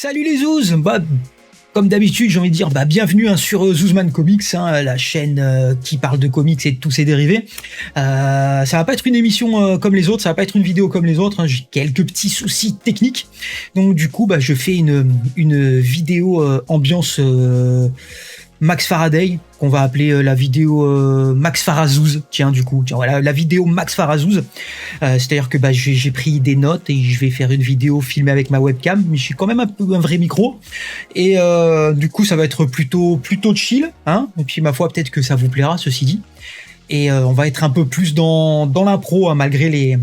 Salut les zouzes. Comme d'habitude, j'ai envie de dire bienvenue sur Zouzman Comics, la chaîne qui parle de comics et de tous ses dérivés. Ça va pas être une émission comme les autres, ça va pas être une vidéo comme les autres, j'ai quelques petits soucis techniques. Donc du coup, je fais une vidéo ambiance Max Faraday, qu'on va appeler la vidéo Max Farazouz. Tiens, voilà, la vidéo Max Farazouz. C'est-à-dire que j'ai pris des notes et je vais faire une vidéo filmée avec ma webcam, mais j'ai quand même un vrai micro. Et du coup, ça va être plutôt chill, hein. Et puis, ma foi, peut-être que ça vous plaira, ceci dit. Et on va être un peu plus dans l'impro, hein, malgré les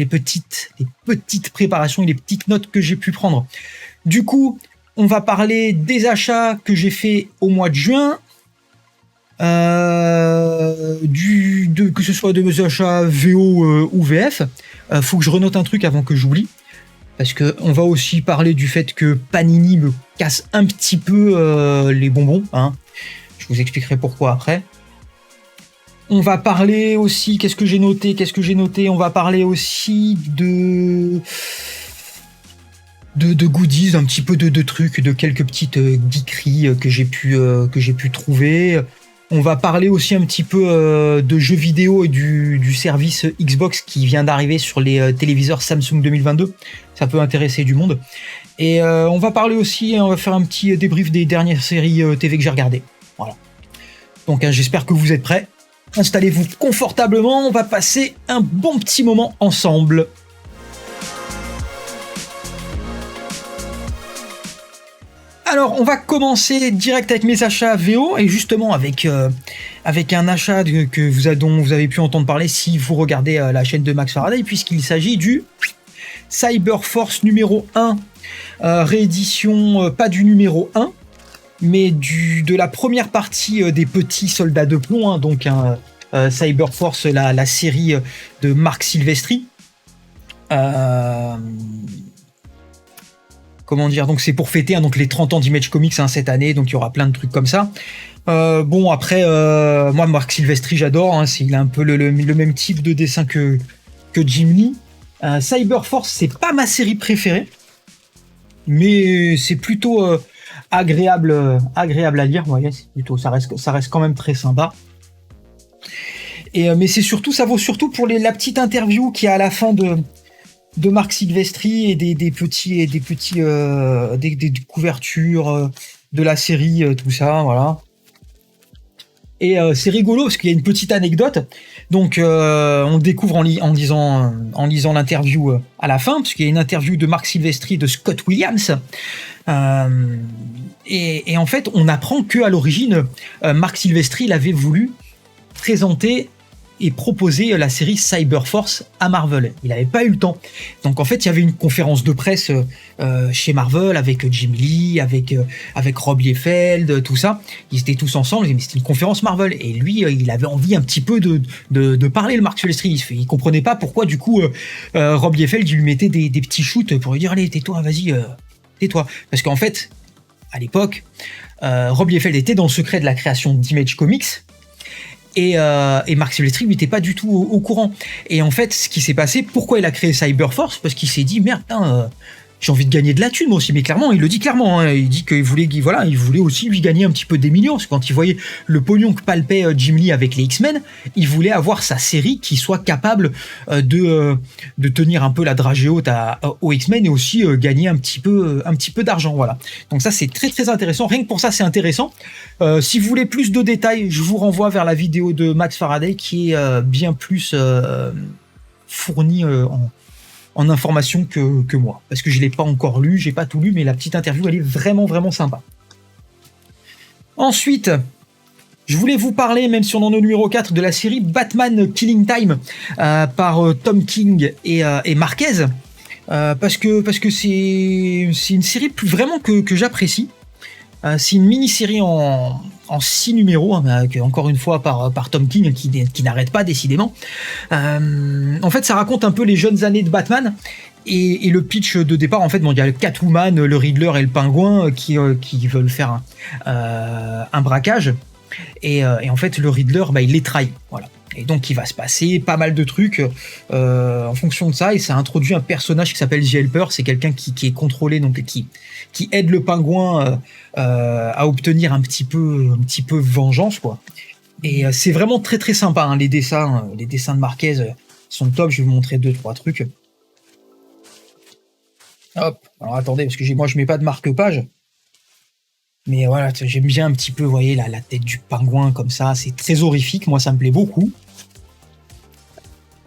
petites préparations et les petites notes que j'ai pu prendre. Du coup, on va parler des achats que j'ai fait au mois de juin, que ce soit de mes achats VO ou VF. Faut que je renote un truc avant que j'oublie, parce que on va aussi parler du fait que Panini me casse un petit peu les bonbons, hein. Je vous expliquerai pourquoi après. On va parler aussi, qu'est-ce que j'ai noté, on va parler aussi de goodies, un petit peu de trucs, de quelques petites geekeries que j'ai pu trouver. On va parler aussi un petit peu de jeux vidéo et du service Xbox qui vient d'arriver sur les téléviseurs Samsung 2022. Ça peut intéresser du monde. Et on va parler aussi, on va faire un petit débrief des dernières séries TV que j'ai regardées. Voilà. Donc j'espère que vous êtes prêts. Installez-vous confortablement, on va passer un bon petit moment ensemble. Alors, on va commencer direct avec mes achats VO, et justement avec un achat dont vous avez pu entendre parler si vous regardez la chaîne de Max Faraday, puisqu'il s'agit du Cyberforce numéro 1, réédition, pas du numéro 1, mais de la première partie des petits soldats de plomb, hein, donc Cyberforce, la série de Marc Silvestri. Comment dire, donc c'est pour fêter donc les 30 ans d'Image Comics cette année, donc il y aura plein de trucs comme ça. Après, moi Marc Silvestri j'adore, hein, il a un peu le même type de dessin que Jim Lee. Cyberforce, c'est pas ma série préférée, mais c'est plutôt agréable à lire. Vous voyez, ça reste quand même très sympa. Mais ça vaut surtout pour la petite interview qui est à la fin de Marc Silvestri et des couvertures de la série, tout ça, voilà. Et c'est rigolo parce qu'il y a une petite anecdote. Donc on découvre en lisant l'interview à la fin, parce qu'il y a une interview de Marc Silvestri de Scott Williams. Et en fait, on apprend qu'à l'origine, Marc Silvestri il avait voulu présenter et proposer la série Cyberforce à Marvel. Il n'avait pas eu le temps. Donc en fait, il y avait une conférence de presse chez Marvel avec Jim Lee, avec Rob Liefeld, tout ça. Ils étaient tous ensemble, mais c'était une conférence Marvel. Et lui, il avait envie un petit peu de parler, le Marc Silvestri. Il comprenait pas pourquoi, du coup, Rob Liefeld lui mettait des petits shoots pour lui dire « Allez, tais-toi, vas-y, tais-toi ». Parce qu'en fait, à l'époque, Rob Liefeld était dans le secret de la création d'Image Comics, et Marc Silvestri n'était pas du tout au courant. Et en fait, ce qui s'est passé, pourquoi il a créé Cyberforce, parce qu'il s'est dit merde, j'ai envie de gagner de la thune moi aussi. Mais clairement, il le dit clairement, hein, il dit qu'il voulait aussi lui gagner un petit peu des millions, parce que quand il voyait le pognon que palpait Jim Lee avec les X-Men, il voulait avoir sa série qui soit capable de tenir un peu la dragée haute aux X-Men, et aussi gagner un petit peu d'argent, voilà. Donc ça, c'est très très intéressant. Rien que pour ça, c'est intéressant. Si vous voulez plus de détails, je vous renvoie vers la vidéo de Max Faraday qui est bien plus fournie en information que moi, parce que je l'ai pas encore lu, j'ai pas tout lu, mais la petite interview elle est vraiment vraiment sympa. Ensuite, je voulais vous parler, même si on en est au numéro 4, de la série Batman Killing Time par Tom King et Marquez, parce que c'est une série vraiment que j'apprécie. C'est une mini-série en 6 numéros, hein, encore une fois par Tom King, qui n'arrête pas décidément. En fait, ça raconte un peu les jeunes années de Batman, et le pitch de départ, en fait, il y a le Catwoman, le Riddler et le Pingouin qui veulent faire un braquage, et en fait, le Riddler, il les trahit, voilà. Et donc il va se passer pas mal de trucs en fonction de ça, et ça introduit un personnage qui s'appelle The Helper. C'est quelqu'un qui est contrôlé, donc qui aide le pingouin à obtenir un petit peu vengeance, quoi. Et c'est vraiment très très sympa, hein, les dessins de Marquez sont top. Je vais vous montrer 2-3 trucs. Hop, alors attendez, parce que moi je mets pas de marque-page. Mais voilà, j'aime bien un petit peu, vous voyez, la tête du pingouin comme ça, c'est très horrifique, moi ça me plaît beaucoup.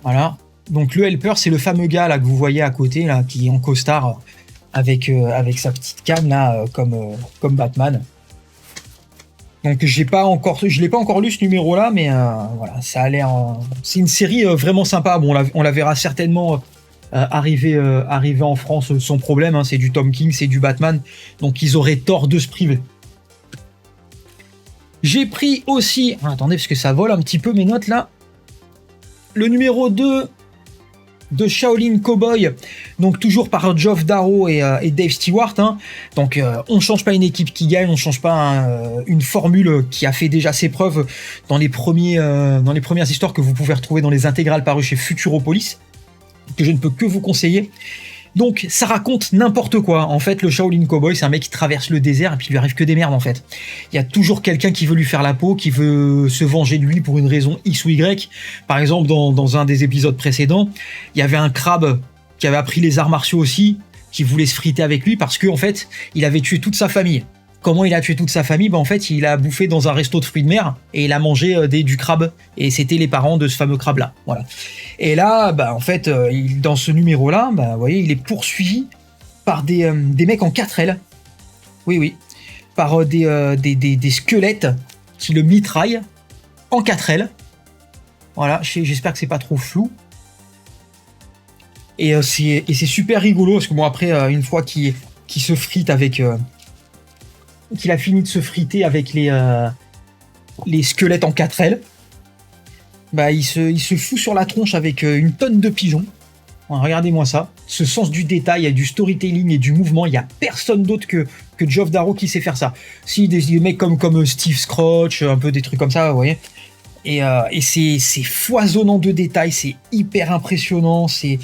Voilà, donc le Helper, c'est le fameux gars là que vous voyez à côté, là, qui est en costard avec sa petite canne là, comme Batman. Donc je l'ai pas encore lu ce numéro-là, mais voilà, ça a l'air. C'est une série vraiment sympa. Bon, on la verra certainement arriver en France sans problème. Hein. C'est du Tom King, c'est du Batman, donc ils auraient tort de se priver. J'ai pris aussi. Attendez, parce que ça vole un petit peu mes notes là. Le numéro 2 de Shaolin Cowboy, donc toujours par Geoff Darrow et Dave Stewart. Hein. Donc on change pas une équipe qui gagne, on change pas une formule qui a fait déjà ses preuves dans les premières histoires que vous pouvez retrouver dans les intégrales parues chez Futuropolis, que je ne peux que vous conseiller. Donc ça raconte n'importe quoi. En fait, le Shaolin Cowboy, c'est un mec qui traverse le désert et puis il lui arrive que des merdes en fait. Il y a toujours quelqu'un qui veut lui faire la peau, qui veut se venger de lui pour une raison X ou Y. Par exemple, dans un des épisodes précédents, il y avait un crabe qui avait appris les arts martiaux aussi, qui voulait se friter avec lui parce que en fait, il avait tué toute sa famille. Comment il a tué toute sa famille ? En fait, il a bouffé dans un resto de fruits de mer et il a mangé du crabe. Et c'était les parents de ce fameux crabe-là. Voilà. Et là, en fait, dans ce numéro-là, vous voyez, il est poursuivi par des mecs en 4L. Oui. Par des squelettes qui le mitraillent en 4L. Voilà, j'espère que c'est pas trop flou. Et c'est super rigolo, parce que bon, après, une fois qu'il se frite avec... qu'il a fini de se friter avec les squelettes en 4L, il se fout sur la tronche avec une tonne de pigeons. Regardez-moi ça, ce sens du détail, du storytelling et du mouvement, il n'y a personne d'autre que Geoff Darrow qui sait faire ça. Si des mecs comme Steve Scrooge, un peu des trucs comme ça, vous voyez. Et c'est foisonnant de détails, c'est hyper impressionnant, c'est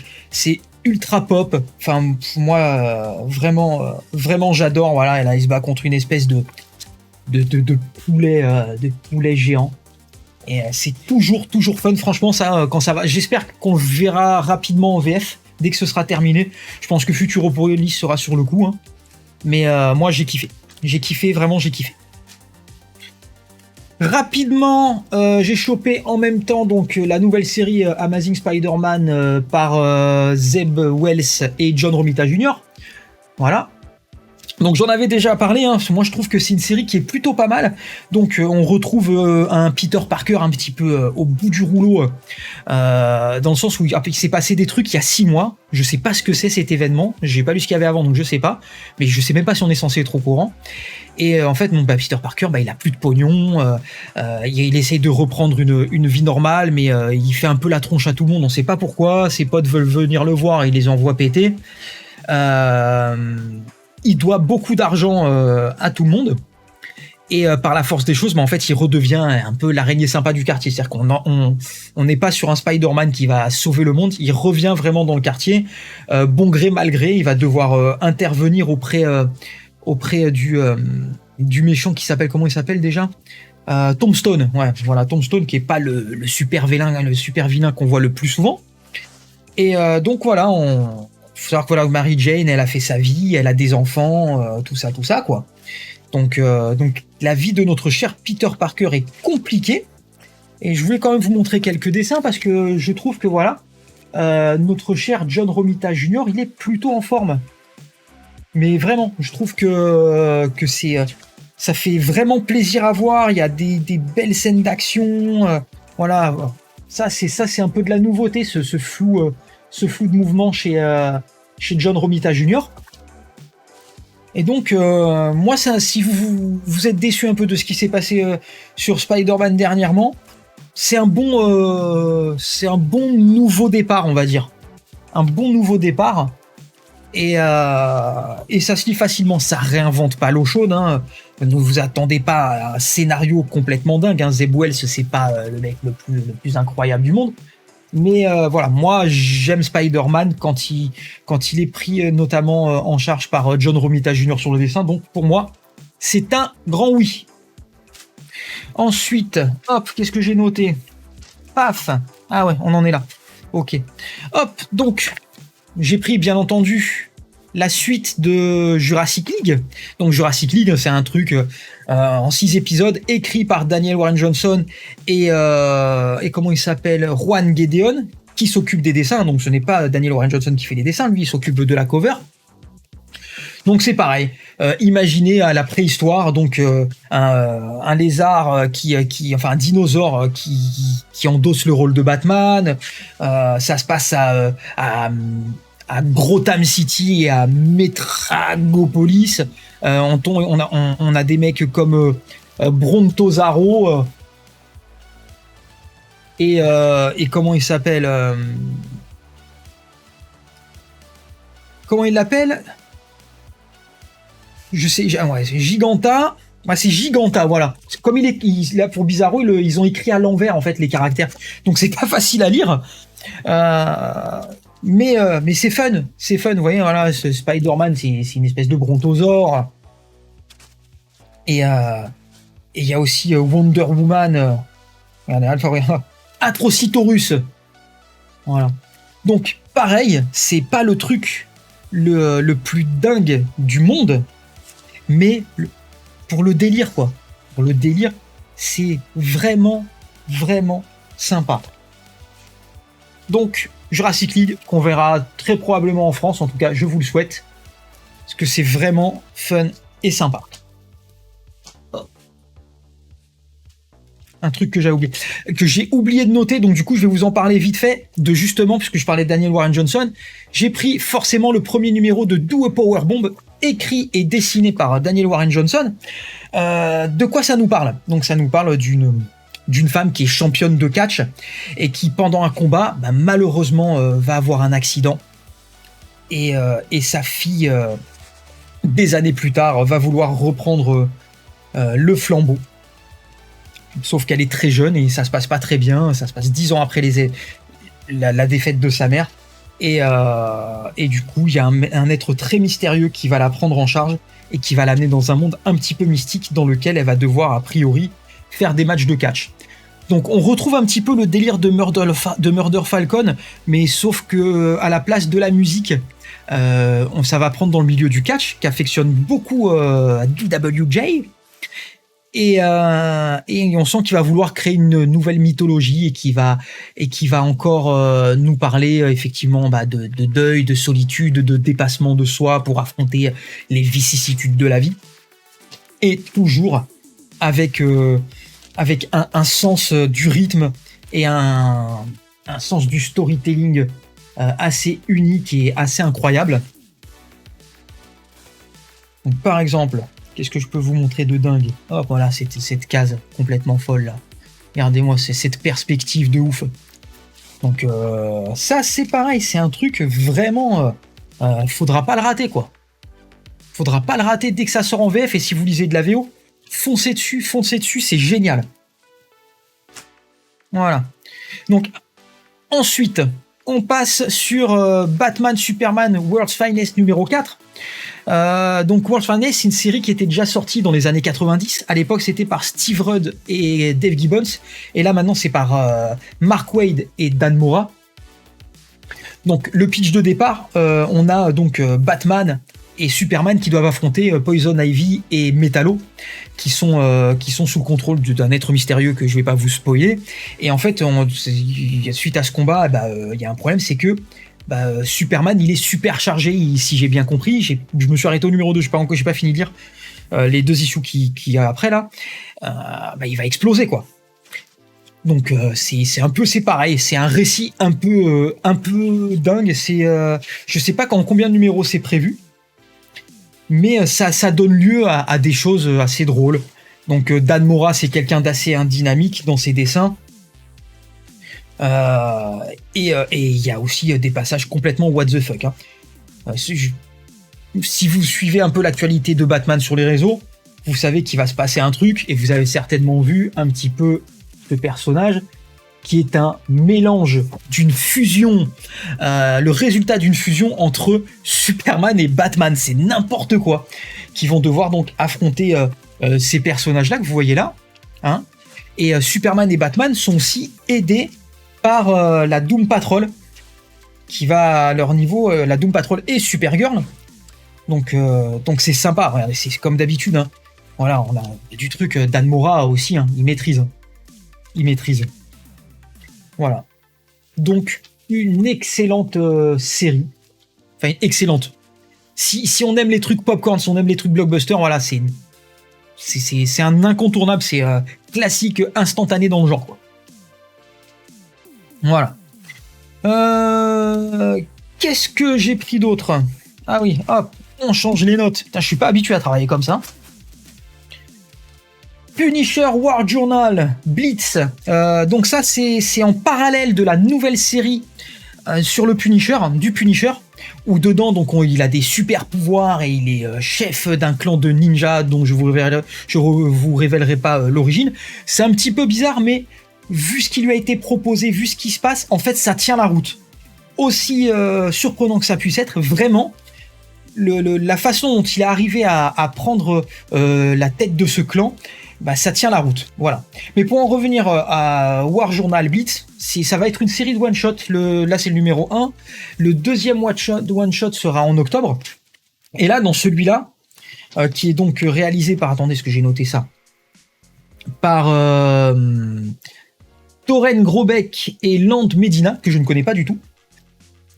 ultra pop. Enfin, moi, vraiment j'adore. Voilà, et là, il se bat contre une espèce de poulet géant. Et c'est toujours fun. Franchement, ça, quand ça va. J'espère qu'on le verra rapidement en VF dès que ce sera terminé. Je pense que Futuropolis sera sur le coup. Hein. Mais moi, j'ai kiffé. Vraiment, j'ai kiffé. Rapidement, j'ai chopé en même temps donc la nouvelle série Amazing Spider-Man par Zeb Wells et John Romita Jr. Voilà. Donc j'en avais déjà parlé, hein. Moi je trouve que c'est une série qui est plutôt pas mal. Donc on retrouve un Peter Parker un petit peu au bout du rouleau, dans le sens où il s'est passé des trucs il y a 6 mois. Je sais pas ce que c'est cet événement, j'ai pas lu ce qu'il y avait avant donc je sais pas, mais je sais même pas si on est censé être au courant. Et en fait, Peter Parker, il a plus de pognon, il essaye de reprendre une vie normale, mais il fait un peu la tronche à tout le monde, on sait pas pourquoi, ses potes veulent venir le voir, il les envoie péter. Il doit beaucoup d'argent à tout le monde, et par la force des choses, en fait, il redevient un peu l'araignée sympa du quartier, c'est-à-dire qu'on n'est pas sur un Spider-Man qui va sauver le monde, il revient vraiment dans le quartier, bon gré, mal gré, il va devoir intervenir auprès du méchant qui s'appelle, comment il s'appelle déjà, Tombstone. Ouais, voilà, Tombstone qui est pas le super vilain qu'on voit le plus souvent. Et donc voilà, faut savoir que voilà, Mary Jane, elle a fait sa vie, elle a des enfants, tout ça quoi. Donc la vie de notre cher Peter Parker est compliquée. Et je voulais quand même vous montrer quelques dessins parce que je trouve que voilà, notre cher John Romita Jr., il est plutôt en forme. Mais vraiment, je trouve que ça fait vraiment plaisir à voir. Il y a des belles scènes d'action. Voilà, ça c'est un peu de la nouveauté, ce flou de mouvement chez John Romita Jr. Et donc, moi, si vous êtes déçu un peu de ce qui s'est passé sur Spider-Man dernièrement, c'est un bon nouveau départ, on va dire. Un bon nouveau départ. Et ça se lit facilement, ça réinvente pas l'eau chaude, hein. Ne vous attendez pas à un scénario complètement dingue, hein. Zeb Wells, c'est pas le mec le plus incroyable du monde. Mais voilà, moi j'aime Spider-Man quand il est pris notamment en charge par John Romita Jr. sur le dessin, donc pour moi, c'est un grand oui. Ensuite, hop, qu'est-ce que j'ai noté? Paf! Ah ouais, on en est là. Ok. Hop, donc, j'ai pris, bien entendu, la suite de Jurassic League. Donc, Jurassic League, c'est un truc en 6 épisodes, écrit par Daniel Warren Johnson et comment il s'appelle? Juan Gedeon, qui s'occupe des dessins. Donc, ce n'est pas Daniel Warren Johnson qui fait les dessins, lui, il s'occupe de la cover. Donc c'est pareil, imaginez à la préhistoire, donc un lézard enfin un dinosaure qui endosse le rôle de Batman. Ça se passe à Gotham City et à Metropolis. On a des mecs comme Brontosaro et comment il s'appelle comment il l'appelle? Je sais, ouais, c'est Giganta. Ouais, c'est Giganta, voilà. Comme là pour Bizarro, ils ont écrit à l'envers en fait les caractères, donc c'est pas facile à lire. Mais c'est fun, Vous voyez, voilà, ce Spider-Man, c'est une espèce de brontosaure. Et il y a aussi Wonder Woman. Regardez, Alpha Atrocitorus. Voilà. Donc pareil, c'est pas le truc le plus dingue du monde. Mais pour le délire, quoi. Pour le délire, c'est vraiment, vraiment sympa. Donc, Jurassic League, qu'on verra très probablement en France, en tout cas, je vous le souhaite. Parce que c'est vraiment fun et sympa. Un truc que j'ai oublié de noter, donc du coup je vais vous en parler vite fait, justement, puisque je parlais de Daniel Warren Johnson, j'ai pris forcément le premier numéro de Do a Power Bomb, écrit et dessiné par Daniel Warren Johnson. De quoi ça nous parle? Donc ça nous parle d'une femme qui est championne de catch et qui pendant un combat, malheureusement va avoir un accident et sa fille, des années plus tard, va vouloir reprendre le flambeau. Sauf qu'elle est très jeune et ça se passe pas très bien. Ça se passe 10 ans après la défaite de sa mère. Et du coup, il y a un être très mystérieux qui va la prendre en charge et qui va l'amener dans un monde un petit peu mystique dans lequel elle va devoir, a priori, faire des matchs de catch. Donc on retrouve un petit peu le délire de Murder Falcon, mais sauf que à la place de la musique, ça va prendre dans le milieu du catch, qu'affectionne beaucoup DWJ. Et on sent qu'il va vouloir créer une nouvelle mythologie et qui va encore nous parler effectivement de deuil, de solitude, de dépassement de soi pour affronter les vicissitudes de la vie. Et toujours avec un sens du rythme et un sens du storytelling assez unique et assez incroyable. Donc, par exemple, qu'est-ce que je peux vous montrer de dingue? Oh, voilà, cette case complètement folle, là. Regardez-moi, c'est cette perspective de ouf. Donc, ça, c'est pareil, c'est un truc vraiment... faudra pas le rater, quoi. Faudra pas le rater dès que ça sort en VF, et si vous lisez de la VO, foncez dessus, c'est génial. Voilà. Donc, ensuite, on passe sur Batman Superman World's Finest numéro 4. Donc World's Finest, c'est une série qui était déjà sortie dans les années 90. À l'époque, c'était par Steve Rudd et Dave Gibbons. Et là, maintenant, c'est par Mark Waid et Dan Mora. Donc, le pitch de départ, on a donc Batman et Superman qui doivent affronter Poison Ivy et Metallo, qui sont sous le contrôle d'un être mystérieux que je vais pas vous spoiler. Et en fait, suite à ce combat, y a un problème, c'est que Superman, il est super chargé, si j'ai bien compris. Je me suis arrêté au numéro 2, j'ai pas fini de lire les 2 issues qu'il y a après là. Il va exploser, quoi. Donc c'est pareil, c'est un récit un peu dingue. Je sais pas combien de numéros c'est prévu, mais ça donne lieu à des choses assez drôles. Donc Dan Mora, c'est quelqu'un d'assez dynamique dans ses dessins. Et il y a aussi des passages complètement what the fuck. Hein. Si vous suivez un peu l'actualité de Batman sur les réseaux, vous savez qu'il va se passer un truc, et vous avez certainement vu un petit peu ce personnage qui est un mélange d'une fusion, le résultat d'une fusion entre Superman et Batman, c'est n'importe quoi, qui vont devoir donc affronter ces personnages-là que vous voyez là, hein. Et Superman et Batman sont aussi aidés par la Doom Patrol, qui va à leur niveau, la Doom Patrol et Supergirl. Donc c'est sympa, regardez, c'est comme d'habitude, hein. Voilà, on a du truc, Dan Mora aussi, hein, il maîtrise. Il maîtrise. Voilà. Donc, une excellente série. Enfin, excellente. Si on aime les trucs popcorn, si on aime les trucs blockbuster, voilà, c'est un incontournable, c'est classique, instantané dans le genre, quoi. Voilà. Qu'est-ce que j'ai pris d'autre? Ah oui, hop, on change les notes. Putain, je suis pas habitué à travailler comme ça. Punisher War Journal Blitz. Donc ça, c'est en parallèle de la nouvelle série sur le Punisher, du Punisher, où dedans, donc, il a des super pouvoirs et il est chef d'un clan de ninjas dont je vous révélerai pas l'origine. C'est un petit peu bizarre, mais vu ce qui lui a été proposé, vu ce qui se passe, en fait, ça tient la route. Aussi surprenant que ça puisse être, vraiment, la façon dont il est arrivé à prendre la tête de ce clan, bah, ça tient la route, voilà. Mais pour en revenir à War Journal Blitz, ça va être une série de one-shot, là c'est le numéro 1, le deuxième one-shot sera en octobre, et là, dans celui-là, qui est donc réalisé par, attendez, est-ce que j'ai noté ça, par Toren Grobeck et Land Medina, que je ne connais pas du tout.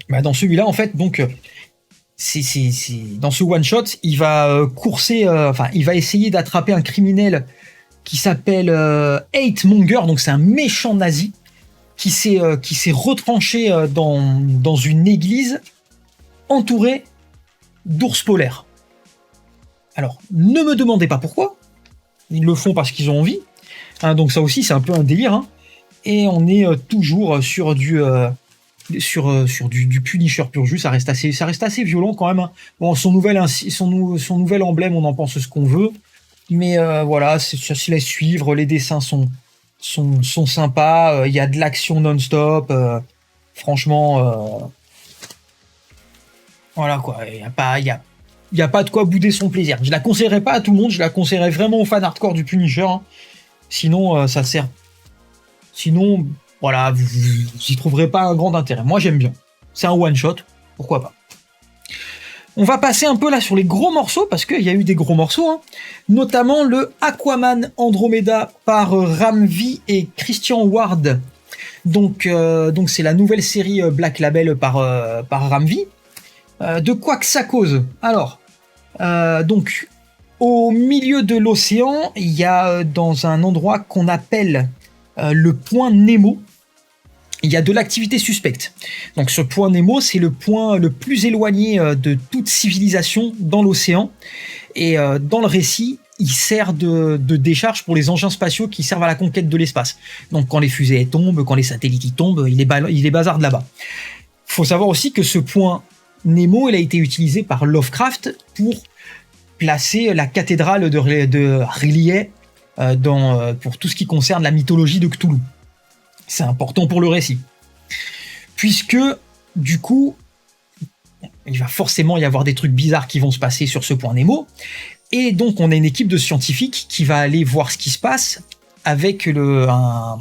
Bah, dans celui-là, en fait, donc... dans ce one-shot, il va courser, il va essayer d'attraper un criminel qui s'appelle Hate Monger, donc c'est un méchant nazi qui s'est retranché dans une église entourée d'ours polaires. Alors, ne me demandez pas pourquoi, ils le font parce qu'ils ont envie, hein, donc ça aussi c'est un peu un délire, hein, et on est toujours sur du Punisher pur jus, ça reste assez violent quand même, hein. Bon, son nouvel emblème, on en pense ce qu'on veut, mais voilà, ça se laisse suivre, les dessins sont sympas, il y a de l'action non-stop, franchement, voilà quoi, il y a pas de quoi bouder son plaisir. Je la conseillerais pas à tout le monde, je la conseillerais vraiment aux fans hardcore du Punisher, hein. Sinon ça sert. Sinon, voilà, vous y trouverez pas un grand intérêt. Moi, j'aime bien. C'est un one-shot, pourquoi pas. On va passer un peu là sur les gros morceaux, parce qu'il y a eu des gros morceaux, hein. Notamment le Aquaman Andromeda par Ramvi et Christian Ward. Donc c'est la nouvelle série Black Label par Ramvi. De quoi que ça cause? Alors, donc, au milieu de l'océan, il y a dans un endroit qu'on appelle le point Nemo, il y a de l'activité suspecte. Donc ce point Nemo, c'est le point le plus éloigné de toute civilisation dans l'océan. Et dans le récit, il sert de décharge pour les engins spatiaux qui servent à la conquête de l'espace. Donc quand les fusées tombent, quand les satellites tombent, il est bazarde là-bas. Il faut savoir aussi que ce point Nemo, il a été utilisé par Lovecraft pour placer la cathédrale de R'lyeh pour tout ce qui concerne la mythologie de Cthulhu. C'est important pour le récit. Puisque, du coup, il va forcément y avoir des trucs bizarres qui vont se passer sur ce point Nemo. Et donc, on a une équipe de scientifiques qui va aller voir ce qui se passe avec un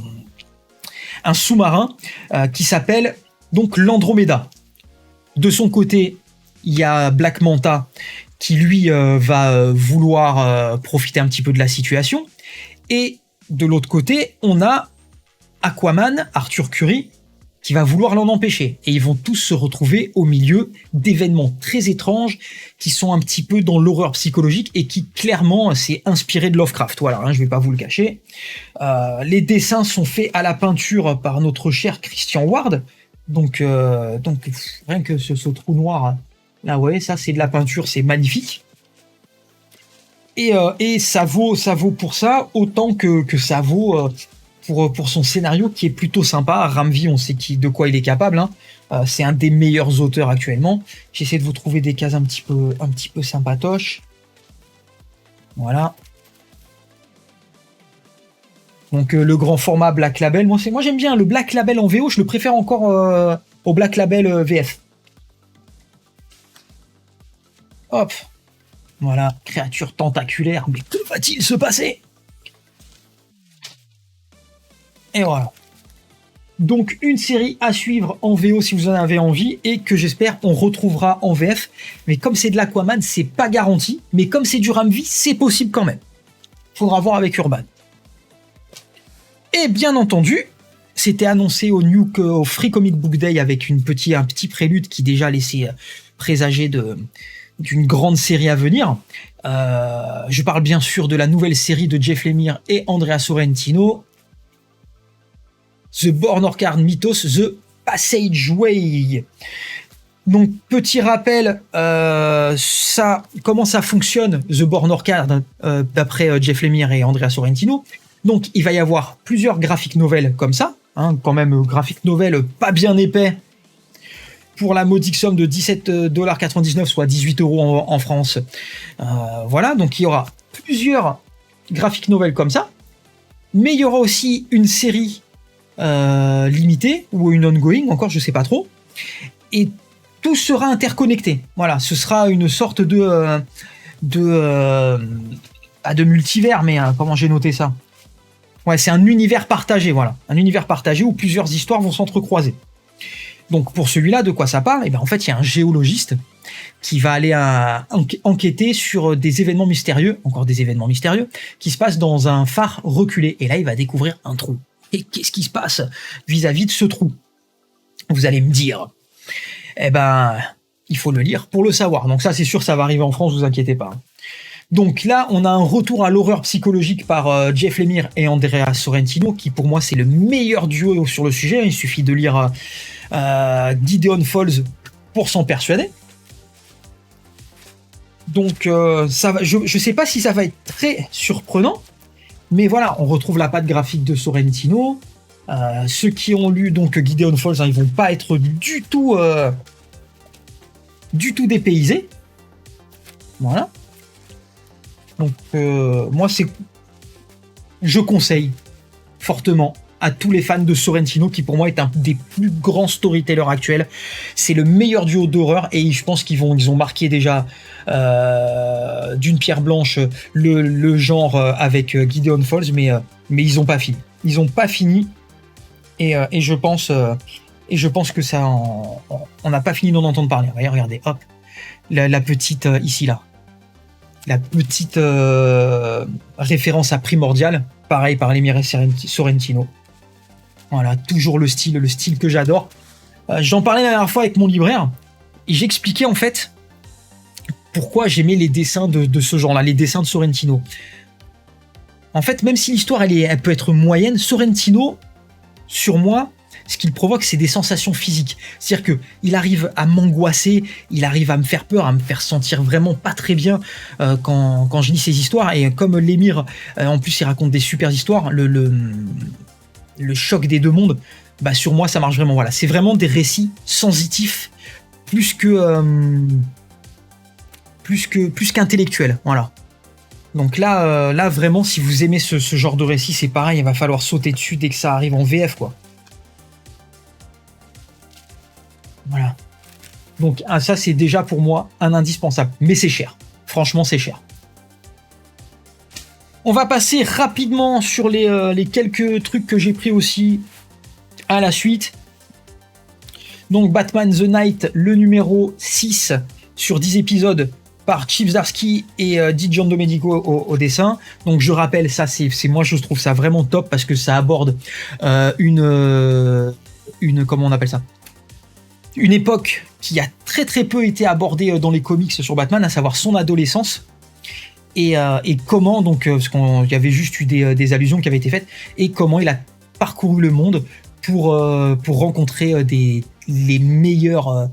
sous-marin qui s'appelle donc l'Andromeda. De son côté, il y a Black Manta qui, lui, va vouloir profiter un petit peu de la situation. Et de l'autre côté, on a Aquaman, Arthur Curry, qui va vouloir l'en empêcher. Et ils vont tous se retrouver au milieu d'événements très étranges qui sont un petit peu dans l'horreur psychologique et qui, clairement, s'est inspiré de Lovecraft. Voilà, hein, je vais pas vous le cacher. Les dessins sont faits à la peinture par notre cher Christian Ward. Donc rien que ce trou noir, là, ouais, ça, c'est de la peinture, c'est magnifique. Et ça vaut pour ça autant que ça vaut pour son scénario qui est plutôt sympa. Ramvi, on sait de quoi il est capable, hein. C'est un des meilleurs auteurs actuellement. J'essaie de vous trouver des cases un petit peu sympatoches. Voilà. Donc le grand format Black Label. Moi j'aime bien le Black Label en VO, je le préfère encore au Black Label VF. Hop. Voilà, créature tentaculaire. Mais que va-t-il se passer? Et voilà. Donc une série à suivre en VO si vous en avez envie et que j'espère on retrouvera en VF. Mais comme c'est de l'Aquaman, c'est pas garanti. Mais comme c'est du Ramvi, c'est possible quand même. Faudra voir avec Urban. Et bien entendu, c'était annoncé au Free Comic Book Day avec un petit prélude qui déjà laissait présager d'une grande série à venir. Je parle bien sûr de la nouvelle série de Jeff Lemire et Andrea Sorrentino, The Born Orchard Mythos, The Passageway. Donc, petit rappel, comment ça fonctionne, The Born Orchard, d'après Jeff Lemire et Andrea Sorrentino. Donc, il va y avoir plusieurs graphic novels comme ça, hein, quand même graphic novel pas bien épais, pour la modique somme de 17,99$, soit 18 € en France. Voilà, donc il y aura plusieurs graphic novels comme ça, mais il y aura aussi une série limitée, ou une ongoing, encore je sais pas trop, et tout sera interconnecté. Voilà, ce sera une sorte de multivers, mais comment j'ai noté ça? Ouais, c'est un univers partagé, voilà. Un univers partagé où plusieurs histoires vont s'entrecroiser. Donc pour celui-là, de quoi ça parle? En fait, il y a un géologiste qui va aller enquêter sur des événements mystérieux, encore des événements mystérieux, qui se passent dans un phare reculé. Et là, il va découvrir un trou. Et qu'est-ce qui se passe vis-à-vis de ce trou? Vous allez me dire, il faut le lire pour le savoir. Donc ça, c'est sûr, ça va arriver en France, vous inquiétez pas. Donc là, on a un retour à l'horreur psychologique par Jeff Lemire et Andrea Sorrentino, qui pour moi, c'est le meilleur duo sur le sujet. Il suffit de lire Gideon Falls pour s'en persuader. Donc, je sais pas si ça va être très surprenant, mais voilà, on retrouve la patte graphique de Sorrentino. Ceux qui ont lu donc Gideon Falls, ils vont pas être du tout dépaysés. Voilà. Donc, moi, je conseille fortement à tous les fans de Sorrentino, qui pour moi est un des plus grands storytellers actuels. C'est le meilleur duo d'horreur et je pense qu'ils ont marqué déjà d'une pierre blanche le genre avec Gideon Falls, mais ils n'ont pas fini. Ils n'ont pas fini et je pense que ça, on n'a pas fini d'en entendre parler. Regardez, hop, la petite ici là. La petite référence à Primordial, pareil par Lemire Sorrentino. Voilà, toujours le style que j'adore. J'en parlais la dernière fois avec mon libraire, et j'expliquais en fait pourquoi j'aimais les dessins de ce genre-là, les dessins de Sorrentino. En fait, même si l'histoire elle peut être moyenne, Sorrentino, sur moi, ce qu'il provoque, c'est des sensations physiques. C'est-à-dire qu'il arrive à m'angoisser, il arrive à me faire peur, à me faire sentir vraiment pas très bien quand je lis ces histoires. Et comme Lemire, en plus, il raconte des super histoires, le choc des deux mondes, sur moi, ça marche vraiment. Voilà, c'est vraiment des récits sensitifs, plus qu'intellectuels. Voilà. Donc là, vraiment, si vous aimez ce genre de récit, c'est pareil, il va falloir sauter dessus dès que ça arrive en VF, quoi. Voilà. Donc ça, c'est déjà pour moi un indispensable. Mais c'est cher. Franchement, c'est cher. On va passer rapidement sur les quelques trucs que j'ai pris aussi à la suite. Donc Batman The Night, le numéro 6 sur 10 épisodes par Chip Zdarsky et Di Giandomenico au dessin. Donc je rappelle, ça c'est moi je trouve ça vraiment top parce que ça aborde une comment on appelle ça, une époque qui a très très peu été abordée dans les comics sur Batman, à savoir son adolescence et comment donc parce qu'il y avait juste eu des allusions qui avaient été faites, et comment il a parcouru le monde pour rencontrer les meilleures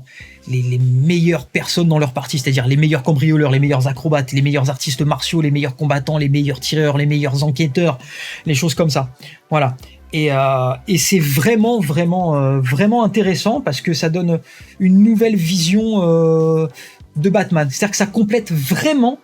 personnes dans leur partie, c'est-à-dire les meilleurs cambrioleurs, les meilleurs acrobates, les meilleurs artistes martiaux, les meilleurs combattants, les meilleurs tireurs, les meilleurs enquêteurs, les choses comme ça. Voilà. Et c'est vraiment intéressant parce que ça donne une nouvelle vision de Batman. C'est-à-dire que ça complète vraiment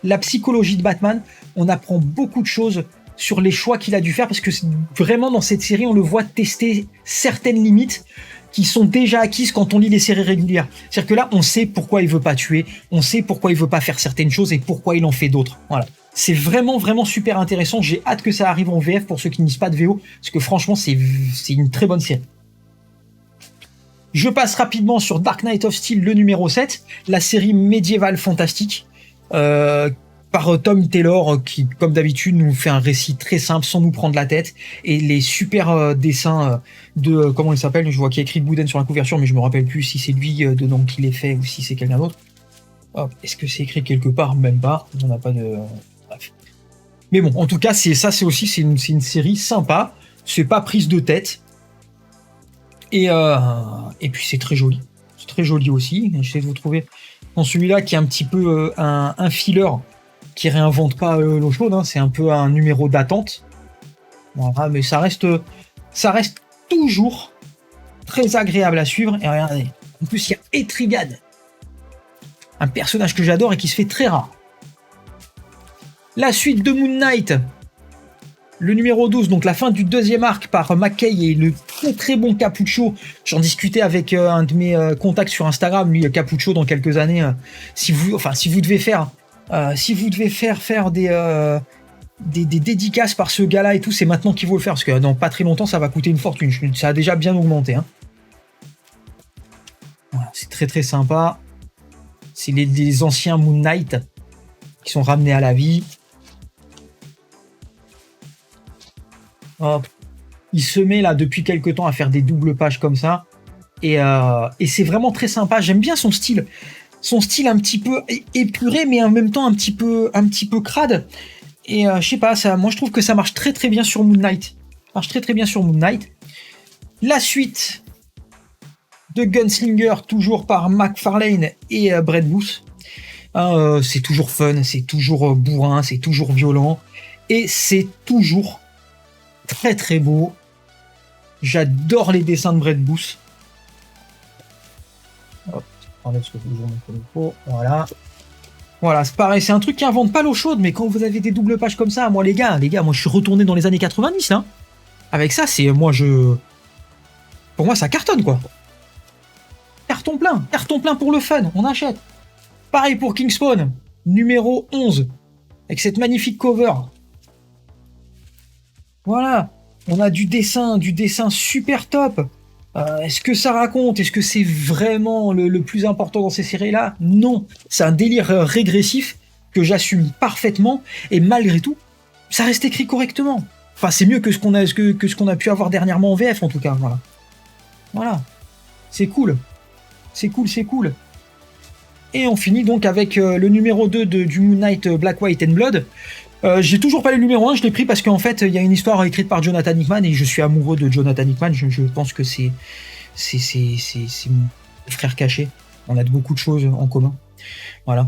la psychologie de Batman. On apprend beaucoup de choses sur les choix qu'il a dû faire parce que vraiment dans cette série, on le voit tester certaines limites qui sont déjà acquises quand on lit les séries régulières. C'est-à-dire que là, on sait pourquoi il veut pas tuer, on sait pourquoi il veut pas faire certaines choses et pourquoi il en fait d'autres. Voilà. C'est vraiment super intéressant. J'ai hâte que ça arrive en VF pour ceux qui ne lisent pas de VO, parce que franchement, c'est une très bonne série. Je passe rapidement sur Dark Knight of Steel, le numéro 7, la série médiévale fantastique, par Tom Taylor, qui, comme d'habitude, nous fait un récit très simple, sans nous prendre la tête, et les super dessins de... comment il s'appelle? Je vois qu'il y a écrit Bouden sur la couverture, mais je me rappelle plus si c'est lui dedans qui les fait, ou si c'est quelqu'un d'autre. Oh, est-ce que c'est écrit quelque part? Même pas. On n'a pas de... Bref. Mais bon, en tout cas, c'est une série sympa. C'est pas prise de tête. Et puis c'est très joli. C'est très joli aussi. J'essaie de vous trouver dans celui-là qui est un petit peu un filler qui réinvente pas l'eau chaude. Hein. C'est un peu un numéro d'attente. Voilà, mais ça reste toujours très agréable à suivre. Et regardez, en plus il y a Etrigan, un personnage que j'adore et qui se fait très rare. La suite de Moon Knight, le numéro 12, donc la fin du deuxième arc par McKay et le très bon Cappuccio. J'en discutais avec un de mes contacts sur Instagram, lui Cappuccio, dans quelques années. Si vous devez faire des dédicaces par ce gars-là et tout, c'est maintenant qu'il faut le faire, parce que dans pas très longtemps, ça va coûter une fortune. Ça a déjà bien augmenté. Hein. Voilà, c'est très sympa. C'est les anciens Moon Knight qui sont ramenés à la vie. Hop. Il se met là depuis quelques temps à faire des doubles pages comme ça. Et c'est vraiment très sympa. J'aime bien son style. Son style un petit peu épuré, mais en même temps un petit peu crade. Et je sais pas, moi je trouve que ça marche très bien sur Moon Knight. La suite de Gunslinger, toujours par McFarlane et Brett Booth. C'est toujours fun, c'est toujours bourrin, c'est toujours violent. Et c'est toujours très beau. J'adore les dessins de Brett Booth. Hop, enlève ce que je vous montre. Voilà. Voilà, c'est pareil, c'est un truc qui invente pas l'eau chaude, mais quand vous avez des doubles pages comme ça, moi les gars, moi je suis retourné dans les années 90 là. Avec ça, pour moi ça cartonne quoi. Carton plein pour le fun, on achète. Pareil pour Kingspawn, numéro 11, avec cette magnifique cover. Voilà, on a du dessin super top. Est-ce que ça raconte? Est-ce que c'est vraiment le plus important dans ces séries-là? Non, c'est un délire régressif que j'assume parfaitement, et malgré tout, ça reste écrit correctement. Enfin, c'est mieux que ce qu'on a pu avoir dernièrement en VF, en tout cas. Voilà. C'est cool. Et on finit donc avec le numéro 2 du Moon Knight Black, White and Blood. J'ai toujours pas le numéro 1, je l'ai pris parce qu'en fait, il y a une histoire écrite par Jonathan Hickman et je suis amoureux de Jonathan Hickman. Je pense que c'est mon frère caché. On a beaucoup de choses en commun. Voilà.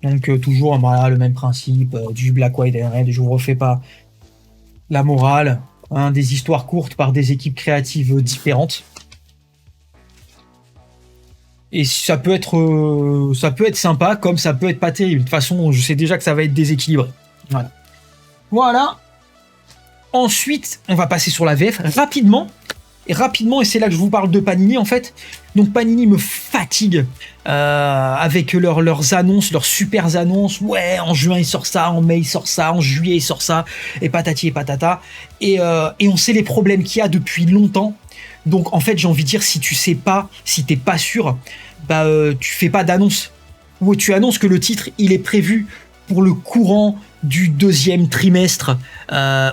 Donc, toujours voilà, le même principe du Black, White and Red. Je vous refais pas la morale. Hein, des histoires courtes par des équipes créatives différentes. Et ça peut être sympa, comme ça peut être pas terrible. De toute façon, je sais déjà que ça va être déséquilibré. Voilà. Ensuite, on va passer sur la VF rapidement, et c'est là que je vous parle de Panini, en fait. Donc Panini me fatigue avec leurs annonces, leurs super annonces. Ouais, en juin, il sort ça, en mai, il sort ça, en juillet, il sort ça, et patati et patata. Et on sait les problèmes qu'il y a depuis longtemps. Donc en fait, j'ai envie de dire, si tu sais pas, si t'es pas sûr, tu fais pas d'annonce. Ou tu annonces que le titre, il est prévu pour le courant du deuxième trimestre,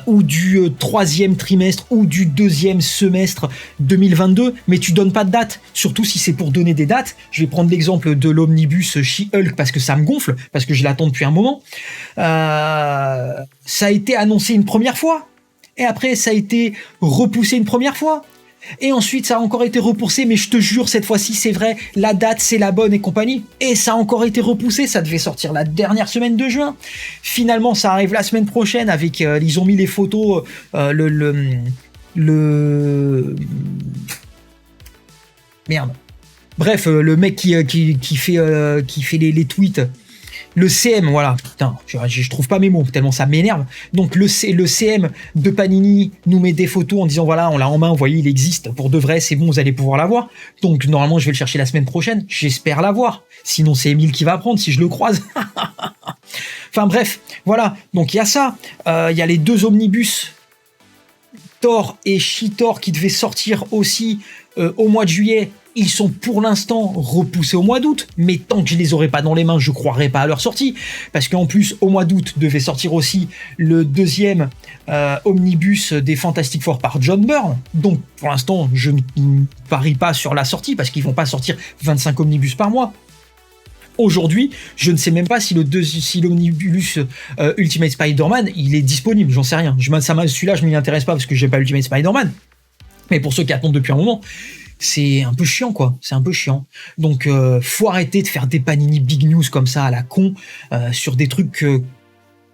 ou du troisième trimestre, ou du deuxième semestre 2022, mais tu donnes pas de date, surtout si c'est pour donner des dates. Je vais prendre l'exemple de l'omnibus She-Hulk, parce que ça me gonfle, parce que je l'attends depuis un moment. Ça a été annoncé une première fois, et après ça a été repoussé une première fois. Et ensuite, ça a encore été repoussé, mais je te jure, cette fois-ci, c'est vrai, la date, c'est la bonne et compagnie. Et ça a encore été repoussé, ça devait sortir la dernière semaine de juin. Finalement, ça arrive la semaine prochaine avec, ils ont mis les photos, merde. Bref, le mec qui fait les tweets. Le CM, voilà, putain, je trouve pas mes mots, tellement ça m'énerve. Donc le CM de Panini nous met des photos en disant voilà, on l'a en main, vous voyez, il existe, pour de vrai, c'est bon, vous allez pouvoir l'avoir. Donc normalement, je vais le chercher la semaine prochaine, j'espère l'avoir. Sinon, c'est Emile qui va prendre si je le croise. Enfin bref, voilà, donc il y a ça. Il y a les 2 omnibus, Thor et She-Thor, qui devaient sortir aussi au mois de juillet. Ils sont pour l'instant repoussés au mois d'août, mais tant que je les aurai pas dans les mains, je croirai pas à leur sortie. Parce qu'en plus, au mois d'août, devait sortir aussi le 2e omnibus des Fantastic Four par John Byrne. Donc, pour l'instant, je ne parie pas sur la sortie, parce qu'ils vont pas sortir 25 omnibus par mois. Aujourd'hui, je ne sais même pas si l'omnibus Ultimate Spider-Man, il est disponible, j'en sais rien. Celui-là, je m'y intéresse pas parce que j'ai pas Ultimate Spider-Man. Mais pour ceux qui attendent depuis un moment, c'est un peu chiant, quoi. C'est un peu chiant. Donc, faut arrêter de faire des Panini Big News comme ça à la con sur des trucs,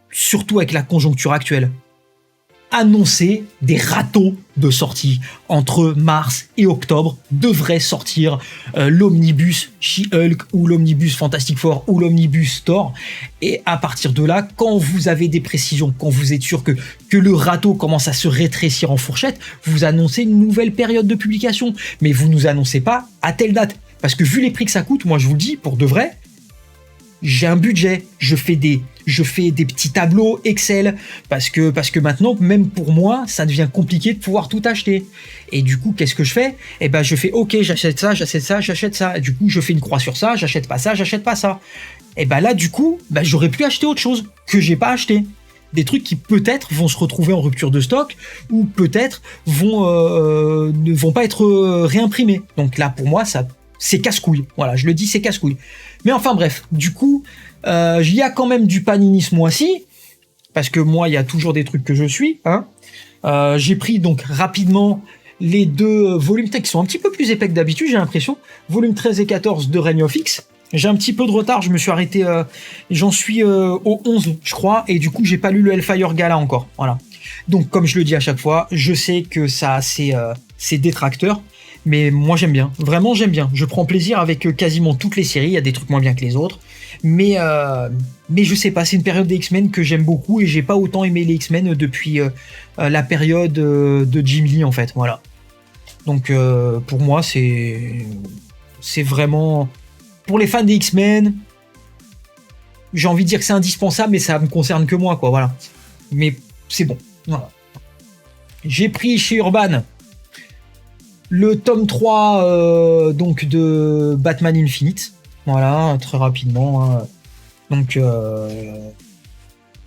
surtout avec la conjoncture actuelle. Annoncer des râteaux de sortie entre mars et octobre devrait sortir l'omnibus She-Hulk ou l'omnibus Fantastic Four ou l'omnibus Thor, et à partir de là, quand vous avez des précisions, quand vous êtes sûr que le râteau commence à se rétrécir en fourchette, vous annoncez une nouvelle période de publication, mais vous nous annoncez pas à telle date, parce que vu les prix que ça coûte, moi je vous le dis pour de vrai, j'ai un budget, je fais des petits tableaux Excel, parce que maintenant, même pour moi, ça devient compliqué de pouvoir tout acheter. Et du coup, qu'est-ce que je fais ? Eh ben, je fais OK, j'achète ça, j'achète ça. Et du coup, je fais une croix sur ça, j'achète pas ça. Et ben là, du coup, j'aurais pu acheter autre chose que j'ai pas acheté. Des trucs qui peut-être vont se retrouver en rupture de stock, ou peut-être ne vont pas être réimprimés. Donc là, pour moi, ça, c'est casse-couille. Voilà, je le dis, c'est casse-couille. Mais enfin bref, du coup, il y a quand même du Panini ce mois-ci, parce que moi, il y a toujours des trucs que je suis. Hein. J'ai pris donc rapidement les 2 volumes qui sont un petit peu plus épais que d'habitude, j'ai l'impression. Volume 13 et 14 de Reign of X. J'ai un petit peu de retard, je me suis arrêté, j'en suis au 11, je crois, et du coup, j'ai pas lu le Hellfire Gala encore. Voilà. Donc, comme je le dis à chaque fois, je sais que ça a ses détracteurs, mais moi j'aime bien, vraiment j'aime bien. Je prends plaisir avec quasiment toutes les séries, il y a des trucs moins bien que les autres, mais je sais pas, c'est une période des X-Men que j'aime beaucoup, et j'ai pas autant aimé les X-Men depuis la période de Jim Lee en fait, voilà. Donc pour moi c'est vraiment, pour les fans des X-Men, j'ai envie de dire que c'est indispensable, mais ça me concerne que moi, quoi, voilà. Mais c'est bon, voilà. J'ai pris chez Urban le tome 3 donc de Batman Infinite, voilà, très rapidement. Hein. Donc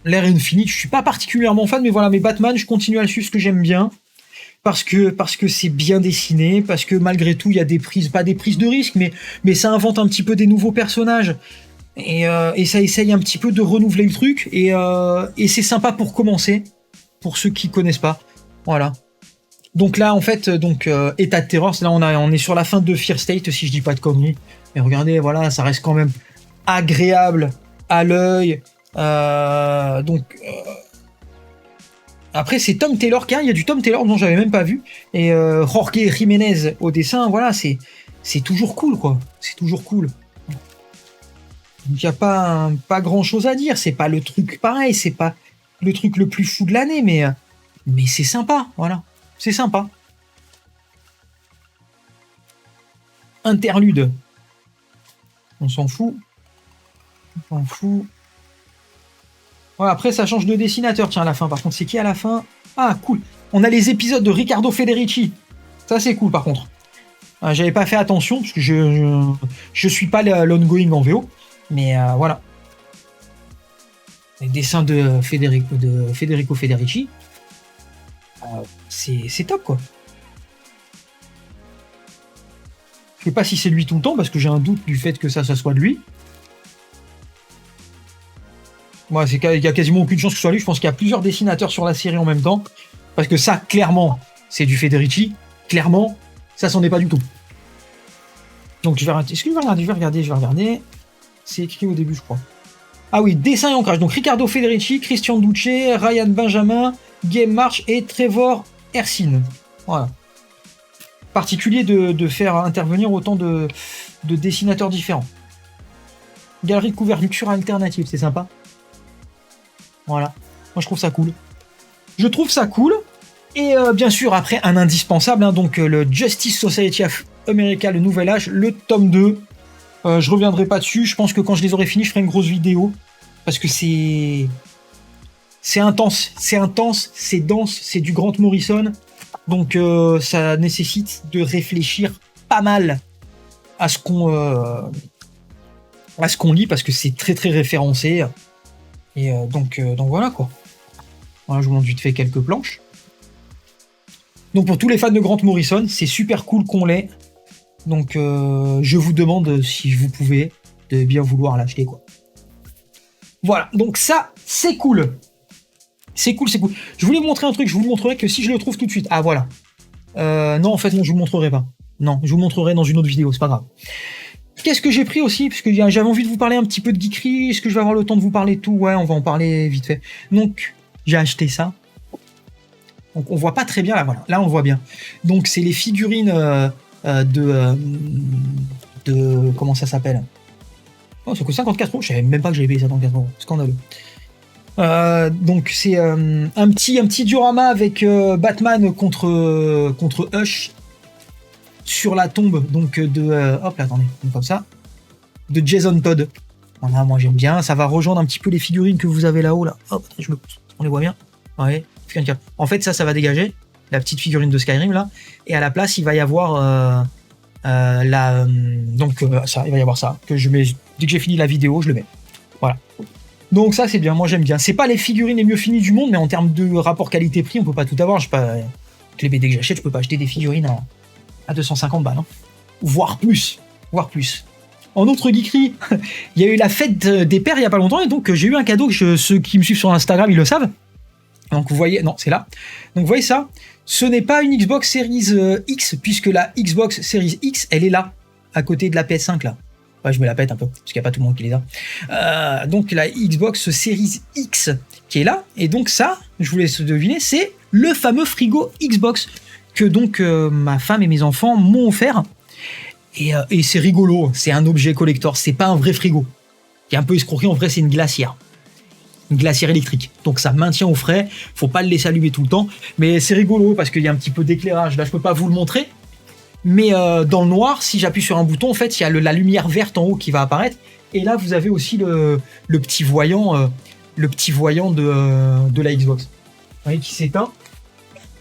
l'ère Infinite, je suis pas particulièrement fan, mais voilà, mais Batman, je continue à le suivre, ce que j'aime bien, parce que c'est bien dessiné, parce que malgré tout, il y a des prises, pas des prises de risque, mais ça invente un petit peu des nouveaux personnages, et ça essaye un petit peu de renouveler le truc, et c'est sympa pour commencer, pour ceux qui connaissent pas, voilà. Donc là, en fait, État de terreur, là on est sur la fin de Fear State, si je dis pas de conneries. Mais regardez, voilà, ça reste quand même agréable à l'œil. Après, c'est Tom Taylor il y a du Tom Taylor dont j'avais même pas vu. Et Jorge Jiménez au dessin, voilà, c'est toujours cool, quoi. C'est toujours cool. Il n'y a pas grand chose à dire. C'est pas le truc pareil, c'est pas le truc le plus fou de l'année, mais c'est sympa, voilà. C'est sympa. Interlude. On s'en fout. Ouais, après, ça change de dessinateur, tiens, à la fin. Par contre, c'est qui à la fin ? Ah, cool. On a les épisodes de Riccardo Federici. Ça, c'est cool, par contre. J'avais pas fait attention, parce que je suis pas l'ongoing en VO. Mais voilà. Les dessins de Federico Federici. C'est top, quoi. Je sais pas si c'est lui tout le temps, parce que j'ai un doute du fait que ça soit de lui. Moi, il y a quasiment aucune chance que ce soit lui. Je pense qu'il y a plusieurs dessinateurs sur la série en même temps, parce que ça, clairement, c'est du Federici. clairement, ça s'en est pas du tout. Donc, est-ce que je vais regarder. C'est écrit au début, je crois. Ah oui, dessin et ancrage. Donc, Riccardo Federici, Christian Duce, Ryan Benjamin, Game March et Trevor Hersin. Voilà. Particulier de faire intervenir autant de dessinateurs différents. Galerie de couverture alternative, c'est sympa. Voilà. Moi, je trouve ça cool. Et bien sûr, après, un indispensable, hein, donc le Justice Society of America, le nouvel âge, le tome 2. Je reviendrai pas dessus. Je pense que quand je les aurai finis, je ferai une grosse vidéo. Parce que c'est intense, c'est dense, c'est du Grant Morrison. Donc ça nécessite de réfléchir pas mal à ce qu'on lit, parce que c'est très très référencé. Et donc voilà quoi. Voilà, je vous montre vite fait quelques planches. Donc pour tous les fans de Grant Morrison, c'est super cool qu'on l'ait. Donc je vous demande, si vous pouvez, de bien vouloir l'acheter quoi. Voilà, donc ça, c'est cool. C'est cool. Je voulais vous montrer un truc, je vous le montrerai que si je le trouve tout de suite. Ah voilà. Non, en fait, non, je vous le montrerai pas. Non, je vous le montrerai dans une autre vidéo, c'est pas grave. Qu'est-ce que j'ai pris aussi? Parce que j'avais envie de vous parler un petit peu de geekerie. Est-ce que je vais avoir le temps de vous parler de tout? Ouais, on va en parler vite fait. Donc, j'ai acheté ça. Donc, on voit pas très bien, là, voilà. Là, on voit bien. Donc, c'est les figurines de comment ça s'appelle? Oh, ça coûte 54 €. Je savais même pas que j'avais payé 54 €. Scandaleux. Donc c'est un petit diorama avec Batman contre Hush sur la tombe donc hop là, attendez, comme ça, de Jason Todd. Voilà, moi j'aime bien. Ça va rejoindre un petit peu les figurines que vous avez là-haut là. Hop, je me pousse. On les voit bien. Ouais. En fait ça va dégager la petite figurine de Skyrim là, et à la place il va y avoir ça, il va y avoir ça que je mets dès que j'ai fini la vidéo, je le mets. Voilà. Donc ça c'est bien, moi j'aime bien. C'est pas les figurines les mieux finies du monde, mais en termes de rapport qualité-prix, on peut pas tout avoir. Je sais pas, les BD que j'achète, je peux pas acheter des figurines à 250 balles, hein. Voire plus. En autre geekerie, il y a eu la fête des pères il y a pas longtemps, et donc j'ai eu un cadeau, ceux qui me suivent sur Instagram, ils le savent. Donc vous voyez, non, c'est là. Donc vous voyez ça, ce n'est pas une Xbox Series X, puisque la Xbox Series X, elle est là, à côté de la PS5 là. Ouais, je me la pète un peu, parce qu'il n'y a pas tout le monde qui les a. Donc la Xbox Series X qui est là, et donc ça, je vous laisse deviner, c'est le fameux frigo Xbox que donc ma femme et mes enfants m'ont offert. Et c'est rigolo, c'est un objet collector, c'est pas un vrai frigo. Qui est un peu escroqué, en vrai c'est une glacière. Une glacière électrique. Donc ça maintient au frais, faut pas le laisser allumer tout le temps, mais c'est rigolo parce qu'il y a un petit peu d'éclairage. Là je peux pas vous le montrer. Mais dans le noir, si j'appuie sur un bouton, en fait, il y a la lumière verte en haut qui va apparaître. Et là, vous avez aussi le petit voyant, de la Xbox. Vous voyez qui s'éteint.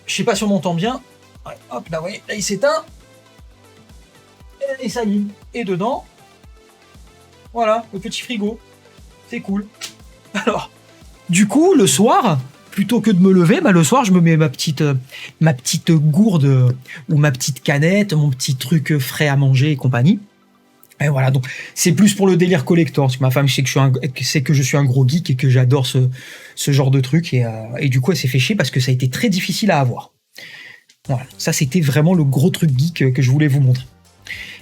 Je sais pas si on m'entend bien. Ouais, hop, là, vous voyez, là, il s'éteint. Et ça s'allume. Et dedans, voilà, le petit frigo. C'est cool. Alors, du coup, le soir, plutôt que de me lever, le soir, je me mets ma petite gourde ou ma petite canette, mon petit truc frais à manger et compagnie. Et voilà, donc c'est plus pour le délire collector, parce que ma femme sait que je suis un gros geek et que j'adore ce genre de truc. Et du coup, elle s'est fait chier parce que ça a été très difficile à avoir. Voilà, ça c'était vraiment le gros truc geek que je voulais vous montrer.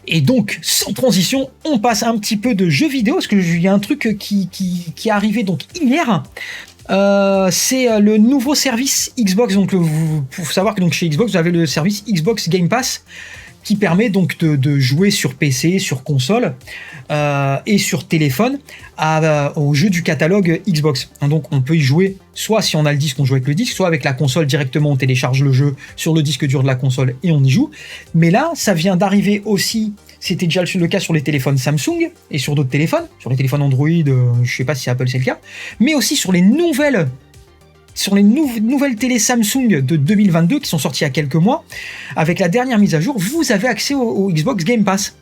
Et donc, sans transition, on passe un petit peu de jeux vidéo, parce qu'il y a un truc qui est arrivé donc hier. C'est le nouveau service Xbox. Donc, faut savoir que donc, chez Xbox, vous avez le service Xbox Game Pass qui permet donc de jouer sur PC, sur console et sur téléphone aux jeux du catalogue Xbox. Donc, on peut y jouer soit si on a le disque, on joue avec le disque, soit avec la console directement, on télécharge le jeu sur le disque dur de la console et on y joue. Mais là, ça vient d'arriver aussi. C'était déjà le cas sur les téléphones Samsung et sur d'autres téléphones, sur les téléphones Android, je sais pas si Apple c'est le cas, mais aussi sur les nouvelles télé Samsung de 2022 qui sont sorties il y a quelques mois. Avec la dernière mise à jour, vous avez accès au Xbox Game Pass.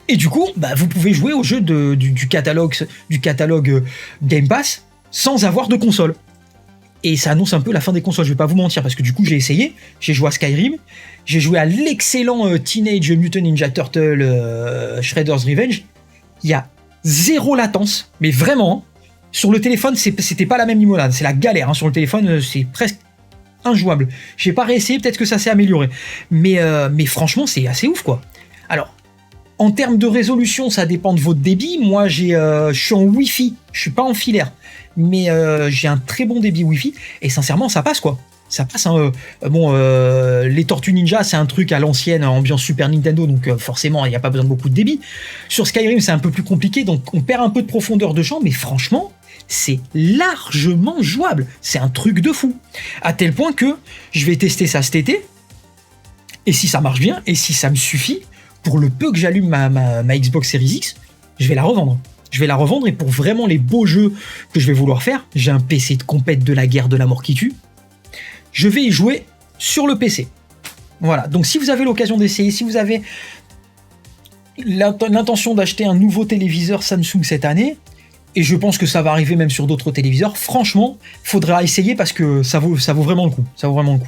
Et du coup, vous pouvez jouer aux jeux du catalogue Game Pass sans avoir de console. Et ça annonce un peu la fin des consoles, je vais pas vous mentir, parce que du coup j'ai essayé, j'ai joué à Skyrim, j'ai joué à l'excellent Teenage Mutant Ninja Turtle Shredder's Revenge. Il y a zéro latence, mais vraiment. Sur le téléphone, c'était pas la même limonade, c'est la galère. Sur le téléphone, c'est presque injouable. J'ai pas réessayé, peut-être que ça s'est amélioré. Mais franchement, c'est assez ouf, quoi. Alors, en termes de résolution, ça dépend de votre débit. Moi, je suis en Wi-Fi, je suis pas en filaire. Mais j'ai un très bon débit Wi-Fi. Et sincèrement, ça passe, quoi. Ça passe, hein. Les Tortues Ninja, c'est un truc à l'ancienne, ambiance Super Nintendo, donc forcément, il n'y a pas besoin de beaucoup de débit. Sur Skyrim, c'est un peu plus compliqué, donc on perd un peu de profondeur de champ, mais franchement, c'est largement jouable. C'est un truc de fou. À tel point que je vais tester ça cet été, et si ça marche bien, et si ça me suffit, pour le peu que j'allume ma Xbox Series X, je vais la revendre. Je vais la revendre, et pour vraiment les beaux jeux que je vais vouloir faire, j'ai un PC de compète de la guerre de la mort qui tue, je vais y jouer sur le PC. Voilà, donc si vous avez l'occasion d'essayer, si vous avez l'intention d'acheter un nouveau téléviseur Samsung cette année, et je pense que ça va arriver même sur d'autres téléviseurs, franchement, faudra essayer parce que ça vaut vraiment le coup. Ça vaut vraiment le coup.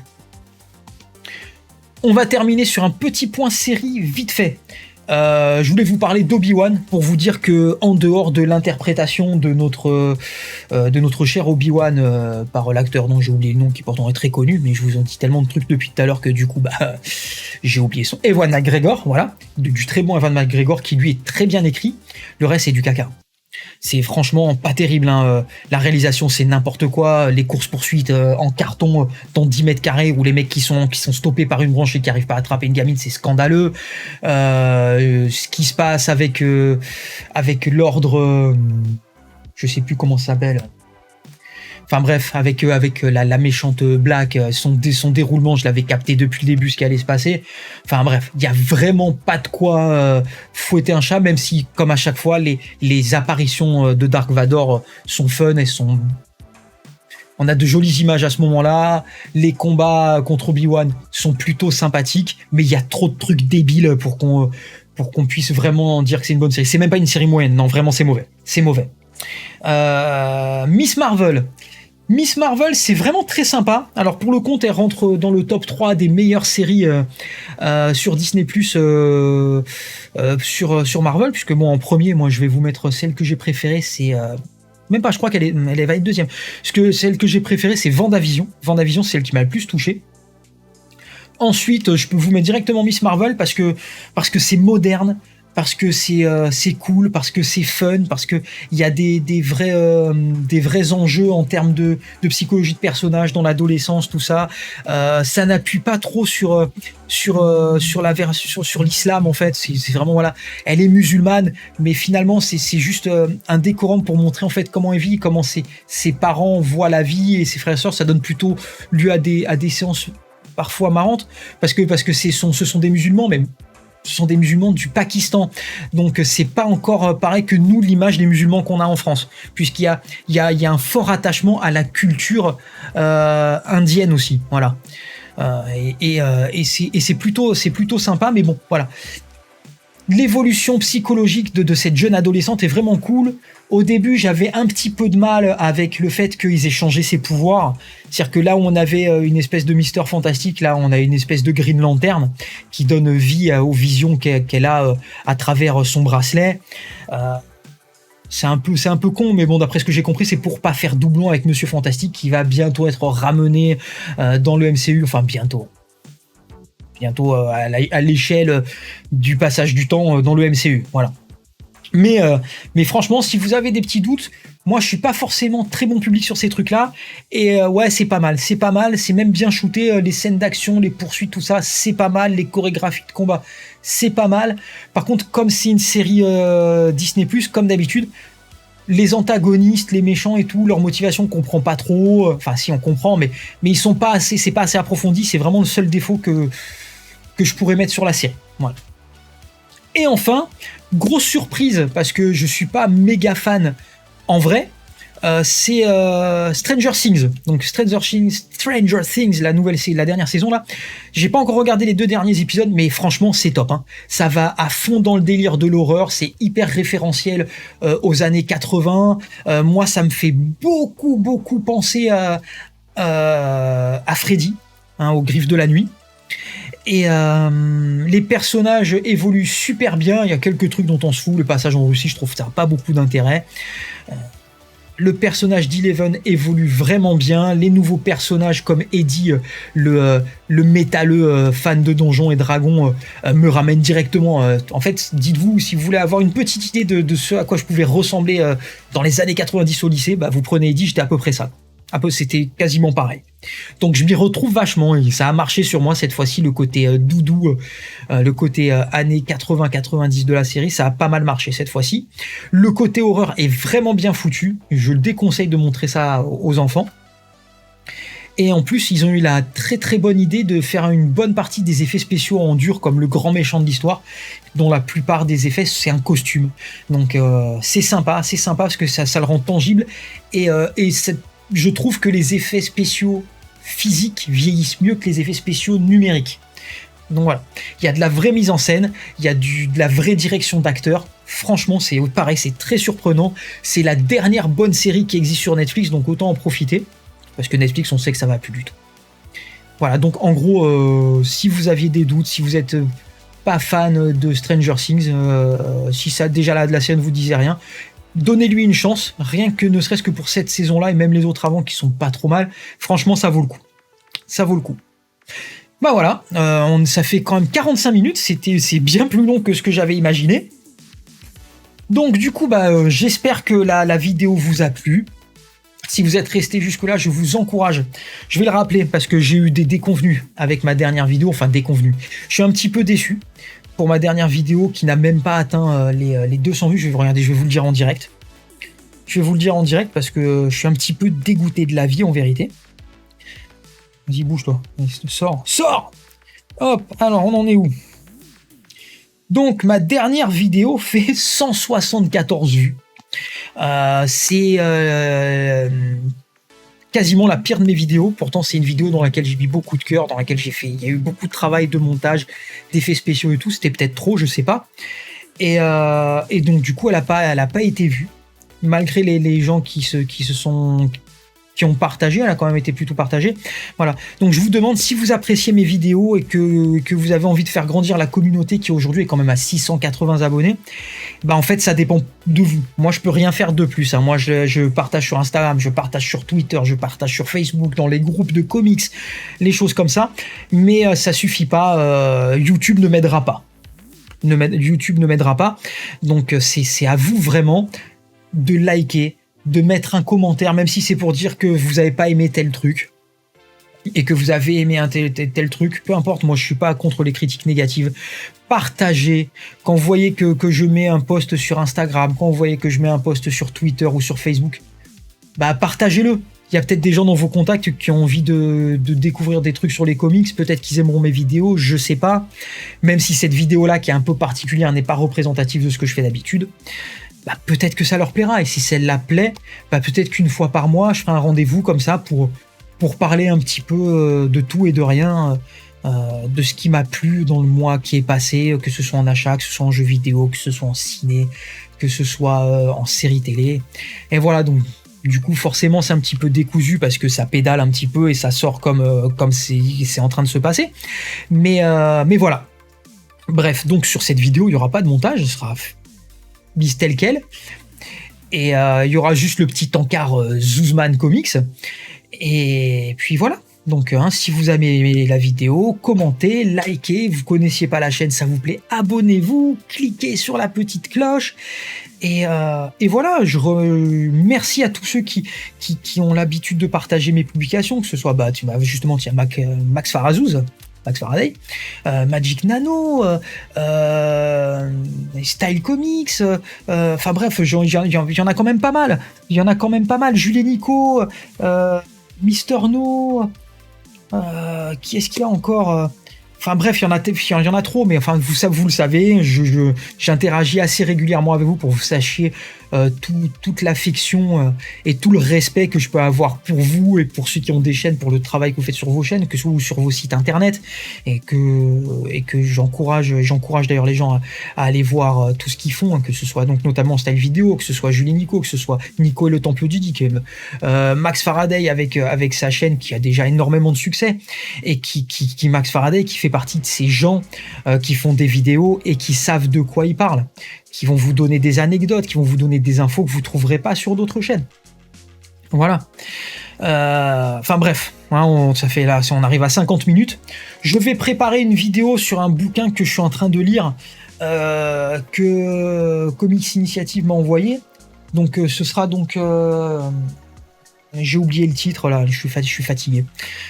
On va terminer sur un petit point série vite fait. Je voulais vous parler d'Obi-Wan pour vous dire que en dehors de l'interprétation de notre cher Obi-Wan par l'acteur dont j'ai oublié le nom, qui pourtant est très connu, mais je vous en dis tellement de trucs depuis tout à l'heure que du coup j'ai oublié son Ewan McGregor, voilà, du très bon Ewan McGregor qui lui est très bien écrit. Le reste c'est du caca. C'est franchement pas terrible, hein. La réalisation c'est n'importe quoi, les courses-poursuites en carton dans 10 mètres carrés où les mecs qui sont stoppés par une branche et qui arrivent pas à attraper une gamine, c'est scandaleux. Ce qui se passe avec l'ordre, je sais plus comment ça s'appelle. Enfin bref, avec la méchante Black, son déroulement, je l'avais capté depuis le début ce qui allait se passer. Enfin bref, il y a vraiment pas de quoi fouetter un chat, même si, comme à chaque fois, les apparitions de Dark Vador sont fun, on a de jolies images à ce moment-là. Les combats contre Obi-Wan sont plutôt sympathiques, mais il y a trop de trucs débiles pour qu'on puisse vraiment dire que c'est une bonne série. C'est même pas une série moyenne, non, vraiment c'est mauvais. C'est mauvais. Miss Marvel, c'est vraiment très sympa. Alors pour le compte, elle rentre dans le top 3 des meilleures séries sur Disney+, sur Marvel, puisque moi en premier, je vais vous mettre celle que j'ai préférée, c'est... même pas, je crois elle va être deuxième. Parce que celle que j'ai préférée, c'est WandaVision. WandaVision, c'est celle qui m'a le plus touché. Ensuite, je peux vous mettre directement Miss Marvel parce que c'est moderne, parce que c'est cool, parce que c'est fun, parce que il y a des vrais enjeux en termes de psychologie de personnage dans l'adolescence, tout ça. Ça n'appuie pas trop sur l'islam en fait. C'est vraiment, voilà, elle est musulmane, mais finalement c'est juste un décorum pour montrer en fait comment elle vit, comment ses parents voient la vie et ses frères et sœurs. Ça donne plutôt lieu à des séances parfois marrantes parce que ce sont des musulmans, mais ce sont des musulmans du Pakistan, donc c'est pas encore pareil que nous, l'image des musulmans qu'on a en France, puisqu'il y a un fort attachement à la culture indienne aussi, voilà. Et c'est plutôt sympa, mais bon, voilà. L'évolution psychologique de cette jeune adolescente est vraiment cool. Au début, j'avais un petit peu de mal avec le fait qu'ils aient changé ses pouvoirs. C'est-à-dire que là où on avait une espèce de Mister Fantastique, là on a une espèce de Green Lantern qui donne vie aux visions qu'elle a à travers son bracelet. C'est un peu con, mais bon, d'après ce que j'ai compris, c'est pour pas faire doublon avec Monsieur Fantastique qui va bientôt être ramené dans le MCU. Enfin, bientôt à l'échelle du passage du temps dans le MCU, voilà. Mais franchement, si vous avez des petits doutes, moi je suis pas forcément très bon public sur ces trucs-là, et ouais, c'est pas mal, c'est même bien shooté, les scènes d'action, les poursuites, tout ça, c'est pas mal, les chorégraphies de combat, c'est pas mal. Par contre, comme c'est une série Disney+, comme d'habitude, les antagonistes, les méchants et tout, leur motivation on comprend pas trop, enfin si on comprend, mais ils sont pas assez, c'est pas assez approfondi, c'est vraiment le seul défaut que je pourrais mettre sur la série. Voilà. Et enfin, grosse surprise, parce que je suis pas méga fan en vrai, c'est Stranger Things. Donc Stranger Things, la nouvelle, c'est la dernière saison là. J'ai pas encore regardé les 2 derniers épisodes, mais franchement c'est top, hein. Ça va à fond dans le délire de l'horreur, c'est hyper référentiel aux années 80. Moi ça me fait beaucoup penser à Freddy, hein, aux Griffes de la Nuit. Et les personnages évoluent super bien. Il y a quelques trucs dont on se fout. Le passage en Russie, je trouve que ça n'a pas beaucoup d'intérêt. Le personnage d'Eleven évolue vraiment bien. Les nouveaux personnages comme Eddie, le métalleux fan de Donjons et Dragons, me ramènent directement. En fait, dites-vous, si vous voulez avoir une petite idée de ce à quoi je pouvais ressembler dans les années 90 au lycée, bah, vous prenez Eddie, j'étais à peu près ça. C'était quasiment pareil. Donc je m'y retrouve vachement et ça a marché sur moi cette fois-ci, le côté doudou, le côté années 80-90 de la série, ça a pas mal marché cette fois-ci. Le côté horreur est vraiment bien foutu, je le déconseille de montrer ça aux enfants. Et en plus, ils ont eu la très très bonne idée de faire une bonne partie des effets spéciaux en dur, comme le grand méchant de l'histoire, dont la plupart des effets, c'est un costume. Donc c'est sympa parce que ça le rend tangible et je trouve que les effets spéciaux physiques vieillissent mieux que les effets spéciaux numériques. Donc voilà, il y a de la vraie mise en scène, il y a de la vraie direction d'acteur. Franchement, c'est pareil, c'est très surprenant. C'est la dernière bonne série qui existe sur Netflix, donc autant en profiter. Parce que Netflix, on sait que ça va plus du tout. Voilà, donc en gros, si vous aviez des doutes, si vous êtes pas fan de Stranger Things, si ça déjà la série ne vous disait rien, donnez-lui une chance, rien que ne serait-ce que pour cette saison-là et même les autres avant qui sont pas trop mal. Franchement, ça vaut le coup. Ça vaut le coup. Bah voilà, ça fait quand même 45 minutes, c'est bien plus long que ce que j'avais imaginé. Donc du coup, j'espère que la vidéo vous a plu. Si vous êtes resté jusque-là, je vous encourage. Je vais le rappeler parce que j'ai eu des déconvenus avec ma dernière vidéo. Enfin, déconvenus. Je suis un petit peu déçu pour ma dernière vidéo qui n'a même pas atteint les 200 vues. Je vais vous le dire en direct. Je vais vous le dire en direct parce que je suis un petit peu dégoûté de la vie en vérité. Vas-y, bouge-toi. Sors. Hop, alors on en est où? Donc, ma dernière vidéo fait 174 vues. C'est quasiment la pire de mes vidéos. Pourtant, c'est une vidéo dans laquelle j'ai mis beaucoup de cœur, dans laquelle il y a eu beaucoup de travail de montage, d'effets spéciaux et tout. C'était peut-être trop, je sais pas. Et donc, du coup, elle a pas été vue. Malgré les gens qui ont partagé, elle a quand même été plutôt partagée. Voilà. Donc je vous demande si vous appréciez mes vidéos et que vous avez envie de faire grandir la communauté qui aujourd'hui est quand même à 680 abonnés. En fait, ça dépend de vous. Moi, je peux rien faire de plus. Hein. Moi, je partage sur Instagram, je partage sur Twitter, je partage sur Facebook, dans les groupes de comics, les choses comme ça. Mais ça suffit pas. YouTube ne m'aidera pas. YouTube ne m'aidera pas. Donc c'est à vous vraiment de liker, de mettre un commentaire, même si c'est pour dire que vous n'avez pas aimé tel truc et que vous avez aimé un tel truc, peu importe, moi je suis pas contre les critiques négatives. Partagez, quand vous voyez que je mets un post sur Instagram, quand vous voyez que je mets un post sur Twitter ou sur Facebook, partagez-le. Il y a peut-être des gens dans vos contacts qui ont envie de découvrir des trucs sur les comics, peut-être qu'ils aimeront mes vidéos, je sais pas, même si cette vidéo-là qui est un peu particulière n'est pas représentative de ce que je fais d'habitude. Peut-être que ça leur plaira, et si celle-là plaît, peut-être qu'une fois par mois, je ferai un rendez-vous comme ça pour parler un petit peu de tout et de rien, de ce qui m'a plu dans le mois qui est passé, que ce soit en achat, que ce soit en jeu vidéo, que ce soit en ciné, que ce soit en série télé. Et voilà, donc du coup, forcément, c'est un petit peu décousu parce que ça pédale un petit peu et ça sort comme c'est en train de se passer. Mais voilà. Bref, donc sur cette vidéo, il n'y aura pas de montage, ce sera bis tel quel, et il y aura juste le petit encart Zuzman Comics, et puis voilà. Donc si vous avez aimé la vidéo, commentez, likez, vous connaissiez pas la chaîne, ça vous plaît, abonnez-vous, cliquez sur la petite cloche, et voilà, merci à tous ceux qui ont l'habitude de partager mes publications, que ce soit justement Max Faraday, Magic Nano, Style Comics, enfin bref, il y en a quand même pas mal. Jules et Nico, Mister No, qui est-ce qu'il y a encore Enfin bref, il y en a trop, mais enfin vous le savez, j'interagis assez régulièrement avec vous pour que vous sachiez toute l'affection et tout le respect que je peux avoir pour vous et pour ceux qui ont des chaînes, pour le travail que vous faites sur vos chaînes, que ce soit sur vos sites internet, et que j'encourage d'ailleurs les gens à aller voir tout ce qu'ils font, hein, que ce soit donc notamment Style Vidéo, que ce soit Julie Nico, que ce soit Nico et le Temple du Geek, Max Faraday avec sa chaîne qui a déjà énormément de succès, et qui Max Faraday qui fait partie de ces gens qui font des vidéos et qui savent de quoi ils parlent, qui vont vous donner des anecdotes, qui vont vous donner des infos que vous trouverez pas sur d'autres chaînes. Voilà. Enfin bref, hein, ça fait là, on arrive à 50 minutes. Je vais préparer une vidéo sur un bouquin que je suis en train de lire, que Comics Initiative m'a envoyé. Donc ce sera donc... j'ai oublié le titre là, je suis fatigué.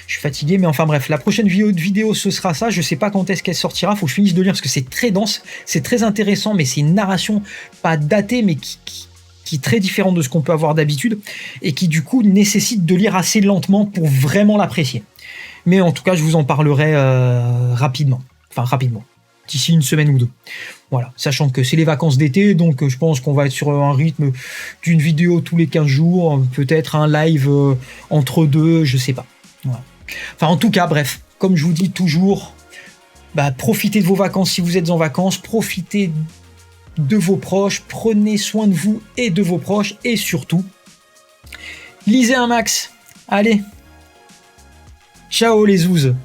Je suis fatigué, mais enfin bref, la prochaine vidéo ce sera ça. Je sais pas quand est-ce qu'elle sortira, faut que je finisse de lire parce que c'est très dense, c'est très intéressant, mais c'est une narration pas datée, mais qui est très différente de ce qu'on peut avoir d'habitude et qui du coup nécessite de lire assez lentement pour vraiment l'apprécier. Mais en tout cas, je vous en parlerai rapidement. Enfin rapidement, d'ici une semaine ou deux. Voilà, sachant que c'est les vacances d'été, donc je pense qu'on va être sur un rythme d'une vidéo tous les 15 jours, peut-être un live entre deux, je sais pas. Voilà. Enfin, en tout cas, bref, comme je vous dis toujours, profitez de vos vacances si vous êtes en vacances, profitez de vos proches, prenez soin de vous et de vos proches, et surtout, lisez un max. Allez, ciao les zouzes.